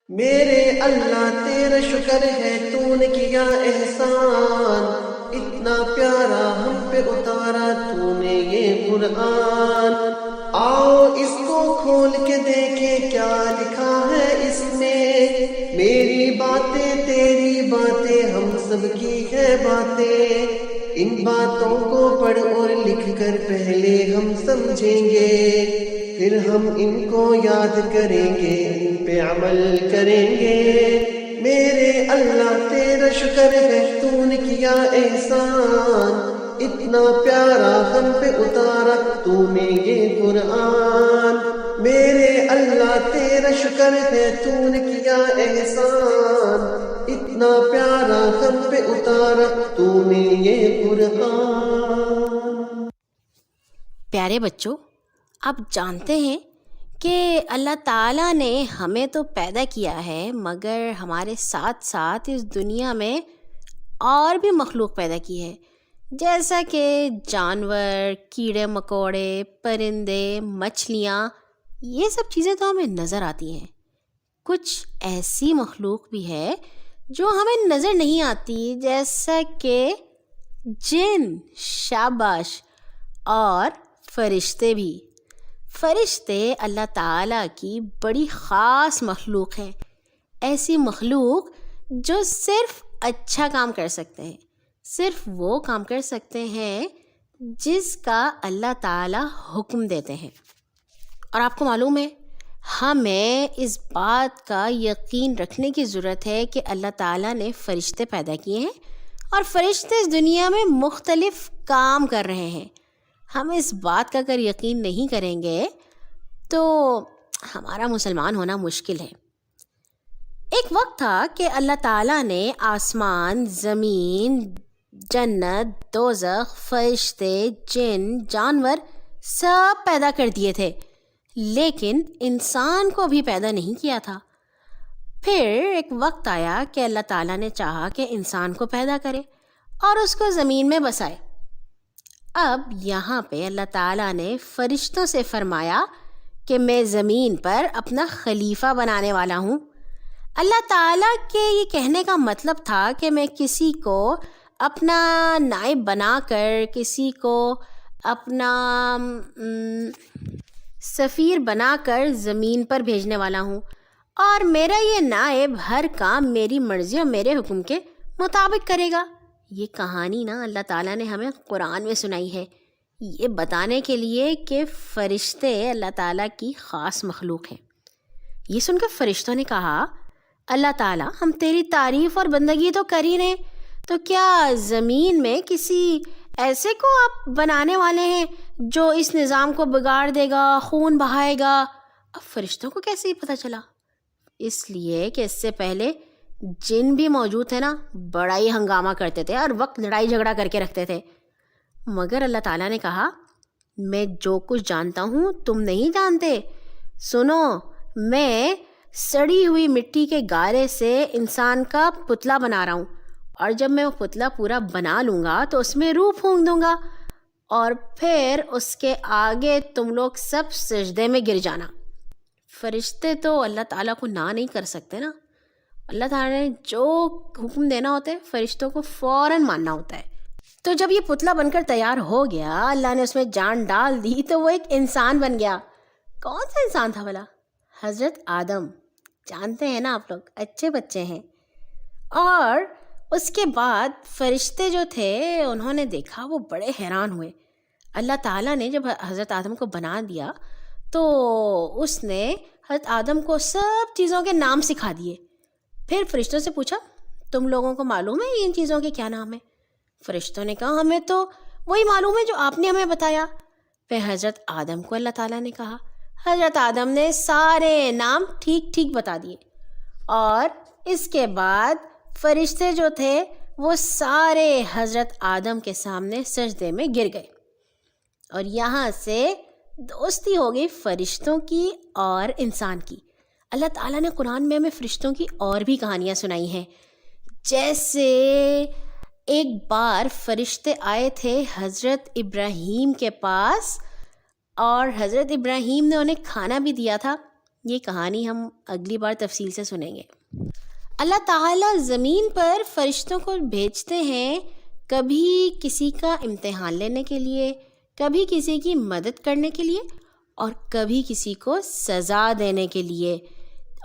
میرے اللہ تیرا شکر ہے تو نے کیا احسان، اتنا پیارا ہم پہ اتارا تو نے یہ قرآن۔ آؤ اس کو کھول کے دیکھیں کیا لکھا ہے اس میں، میری باتیں تیری باتیں ہم سب کی ہے باتیں، ان باتوں کو پڑھ اور لکھ کر پہلے ہم سمجھیں گے، پھر ہم ان کو یاد کریں گے، ان پہ عمل کریں گے۔ میرے اللہ تیرا شکر ہے تو نے کیا احسان، اتنا پیارا ہم پہ اتارا تو نے یہ قرآن۔ میرے اللہ تیرا شکر ہے تو نے کیا احسان، اتنا پیارا ہم پہ اتارا تو نے یہ قرآن۔ پیارے بچوں، آپ جانتے ہیں کہ اللہ تعالیٰ نے ہمیں تو پیدا کیا ہے، مگر ہمارے ساتھ ساتھ اس دنیا میں اور بھی مخلوق پیدا کی ہے، جیسا کہ جانور، کیڑے مکوڑے، پرندے، مچھلیاں، یہ سب چیزیں تو ہمیں نظر آتی ہیں۔ کچھ ایسی مخلوق بھی ہے جو ہمیں نظر نہیں آتی، جیسا کہ جن، شاباش، اور فرشتے بھی۔ فرشتے اللہ تعالیٰ کی بڑی خاص مخلوق ہیں، ایسی مخلوق جو صرف اچھا کام کر سکتے ہیں، صرف وہ کام کر سکتے ہیں جس کا اللہ تعالیٰ حکم دیتے ہیں۔ اور آپ کو معلوم ہے، ہمیں اس بات کا یقین رکھنے کی ضرورت ہے کہ اللہ تعالیٰ نے فرشتے پیدا کیے ہیں اور فرشتے اس دنیا میں مختلف کام کر رہے ہیں۔ ہم اس بات کا اگر یقین نہیں کریں گے تو ہمارا مسلمان ہونا مشکل ہے۔ ایک وقت تھا کہ اللہ تعالیٰ نے آسمان، زمین، جنت، دوزخ، فرشتے، جن، جانور سب پیدا کر دیے تھے، لیکن انسان کو بھی پیدا نہیں کیا تھا۔ پھر ایک وقت آیا کہ اللہ تعالیٰ نے چاہا کہ انسان کو پیدا کرے اور اس کو زمین میں بسائے۔ اب یہاں پہ اللہ تعالیٰ نے فرشتوں سے فرمایا کہ میں زمین پر اپنا خلیفہ بنانے والا ہوں۔ اللہ تعالیٰ کے یہ کہنے کا مطلب تھا کہ میں کسی کو اپنا نائب بنا کر، کسی کو اپنا سفیر بنا کر زمین پر بھیجنے والا ہوں، اور میرا یہ نائب ہر کام میری مرضی اور میرے حکم کے مطابق کرے گا۔ یہ کہانی نا اللہ تعالیٰ نے ہمیں قرآن میں سنائی ہے، یہ بتانے کے لیے کہ فرشتے اللہ تعالیٰ کی خاص مخلوق ہیں۔ یہ سن کر فرشتوں نے کہا، اللہ تعالیٰ ہم تیری تعریف اور بندگی تو کر ہی رہے ہیں، تو کیا زمین میں کسی ایسے کو آپ بنانے والے ہیں جو اس نظام کو بگاڑ دے گا، خون بہائے گا؟ اب فرشتوں کو کیسے پتہ چلا؟ اس لیے کہ اس سے پہلے جن بھی موجود تھے نا، بڑا ہی ہنگامہ کرتے تھے، ہر وقت لڑائی جھگڑا کر کے رکھتے تھے۔ مگر اللہ تعالیٰ نے کہا، میں جو کچھ جانتا ہوں تم نہیں جانتے، سنو، میں سڑی ہوئی مٹی کے گارے سے انسان کا پتلا بنا رہا ہوں، اور جب میں وہ پتلا پورا بنا لوں گا تو اس میں روح پھونک دوں گا، اور پھر اس کے آگے تم لوگ سب سجدے میں گر جانا۔ فرشتے تو اللہ تعالیٰ کو نہ نہیں کر سکتے نا، اللہ تعالیٰ نے جو حکم دینا ہوتا ہے فرشتوں کو فوراً ماننا ہوتا ہے۔ تو جب یہ پتلا بن کر تیار ہو گیا، اللہ نے اس میں جان ڈال دی تو وہ ایک انسان بن گیا۔ کون سا انسان تھا بھلا؟ حضرت آدم، جانتے ہیں نا آپ لوگ، اچھے بچے ہیں۔ اور اس کے بعد فرشتے جو تھے انہوں نے دیکھا، وہ بڑے حیران ہوئے۔ اللہ تعالیٰ نے جب حضرت آدم کو بنا دیا تو اس نے حضرت آدم کو سب چیزوں کے نام سکھا دیے۔ پھر فرشتوں سے پوچھا، تم لوگوں کو معلوم ہے ان چیزوں کے کیا نام ہیں؟ فرشتوں نے کہا، ہمیں تو وہی معلوم ہے جو آپ نے ہمیں بتایا۔ پھر حضرت آدم کو اللہ تعالیٰ نے کہا، حضرت آدم نے سارے نام ٹھیک ٹھیک بتا دیے، اور اس کے بعد فرشتے جو تھے وہ سارے حضرت آدم کے سامنے سجدے میں گر گئے، اور یہاں سے دوستی ہو گئی فرشتوں کی اور انسان کی۔ اللہ تعالیٰ نے قرآن میں ہمیں فرشتوں کی اور بھی کہانیاں سنائی ہیں، جیسے ایک بار فرشتے آئے تھے حضرت ابراہیم کے پاس، اور حضرت ابراہیم نے انہیں کھانا بھی دیا تھا، یہ کہانی ہم اگلی بار تفصیل سے سنیں گے۔ اللہ تعالیٰ زمین پر فرشتوں کو بھیجتے ہیں، کبھی کسی کا امتحان لینے کے لیے، کبھی کسی کی مدد کرنے کے لیے، اور کبھی کسی کو سزا دینے کے لیے،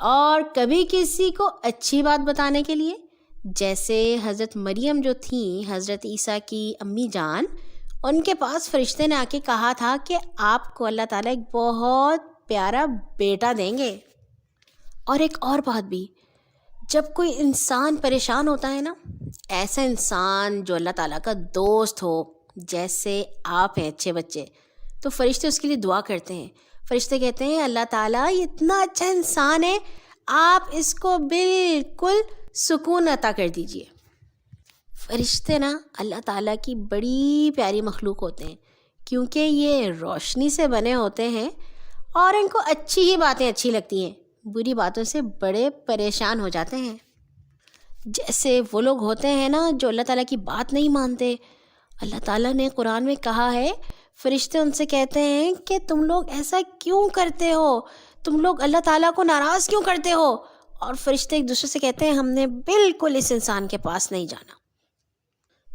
اور کبھی کسی کو اچھی بات بتانے کے لیے۔ جیسے حضرت مریم جو تھیں حضرت عیسیٰ کی امی جان، ان کے پاس فرشتے نے آ کے کہا تھا کہ آپ کو اللہ تعالیٰ ایک بہت پیارا بیٹا دیں گے۔ اور ایک اور بات بھی، جب کوئی انسان پریشان ہوتا ہے نا، ایسا انسان جو اللہ تعالیٰ کا دوست ہو، جیسے آپ ہیں اچھے بچے، تو فرشتے اس کے لیے دعا کرتے ہیں۔ فرشتے کہتے ہیں اللہ تعالیٰ یہ اتنا اچھا انسان ہے، آپ اس کو بالکل سکون عطا کر دیجئے۔ فرشتے نا اللہ تعالیٰ کی بڑی پیاری مخلوق ہوتے ہیں، کیونکہ یہ روشنی سے بنے ہوتے ہیں اور ان کو اچھی ہی باتیں اچھی لگتی ہیں، بری باتوں سے بڑے پریشان ہو جاتے ہیں۔ جیسے وہ لوگ ہوتے ہیں نا جو اللہ تعالیٰ کی بات نہیں مانتے، اللہ تعالیٰ نے قرآن میں کہا ہے، فرشتے ان سے کہتے ہیں کہ تم لوگ ایسا کیوں کرتے ہو، تم لوگ اللہ تعالیٰ کو ناراض کیوں کرتے ہو؟ اور فرشتے ایک دوسرے سے کہتے ہیں ہم نے بالکل اس انسان کے پاس نہیں جانا۔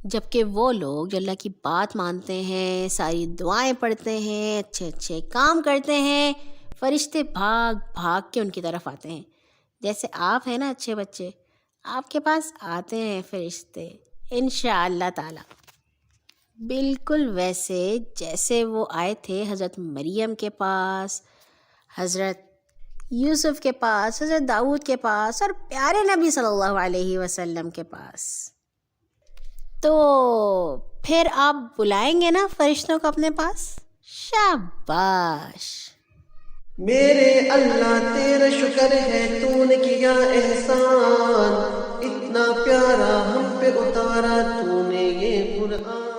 جبکہ وہ لوگ جو اللہ کی بات مانتے ہیں، ساری دعائیں پڑھتے ہیں، اچھے اچھے کام کرتے ہیں، فرشتے بھاگ بھاگ کے ان کی طرف آتے ہیں۔ جیسے آپ ہیں نا اچھے بچے، آپ کے پاس آتے ہیں فرشتے انشاءاللہ تعالی، بالکل ویسے جیسے وہ آئے تھے حضرت مریم کے پاس، حضرت یوسف کے پاس، حضرت داؤد کے پاس، اور پیارے نبی صلی اللہ علیہ وسلم کے پاس۔ تو پھر آپ بلائیں گے نا فرشتوں کو اپنے پاس؟ شاباش میرے اللہ تیرا شکر ہے تو نے کیا احسان، اتنا پیارا ہم پہ اتارا تو نے یہ قرآن۔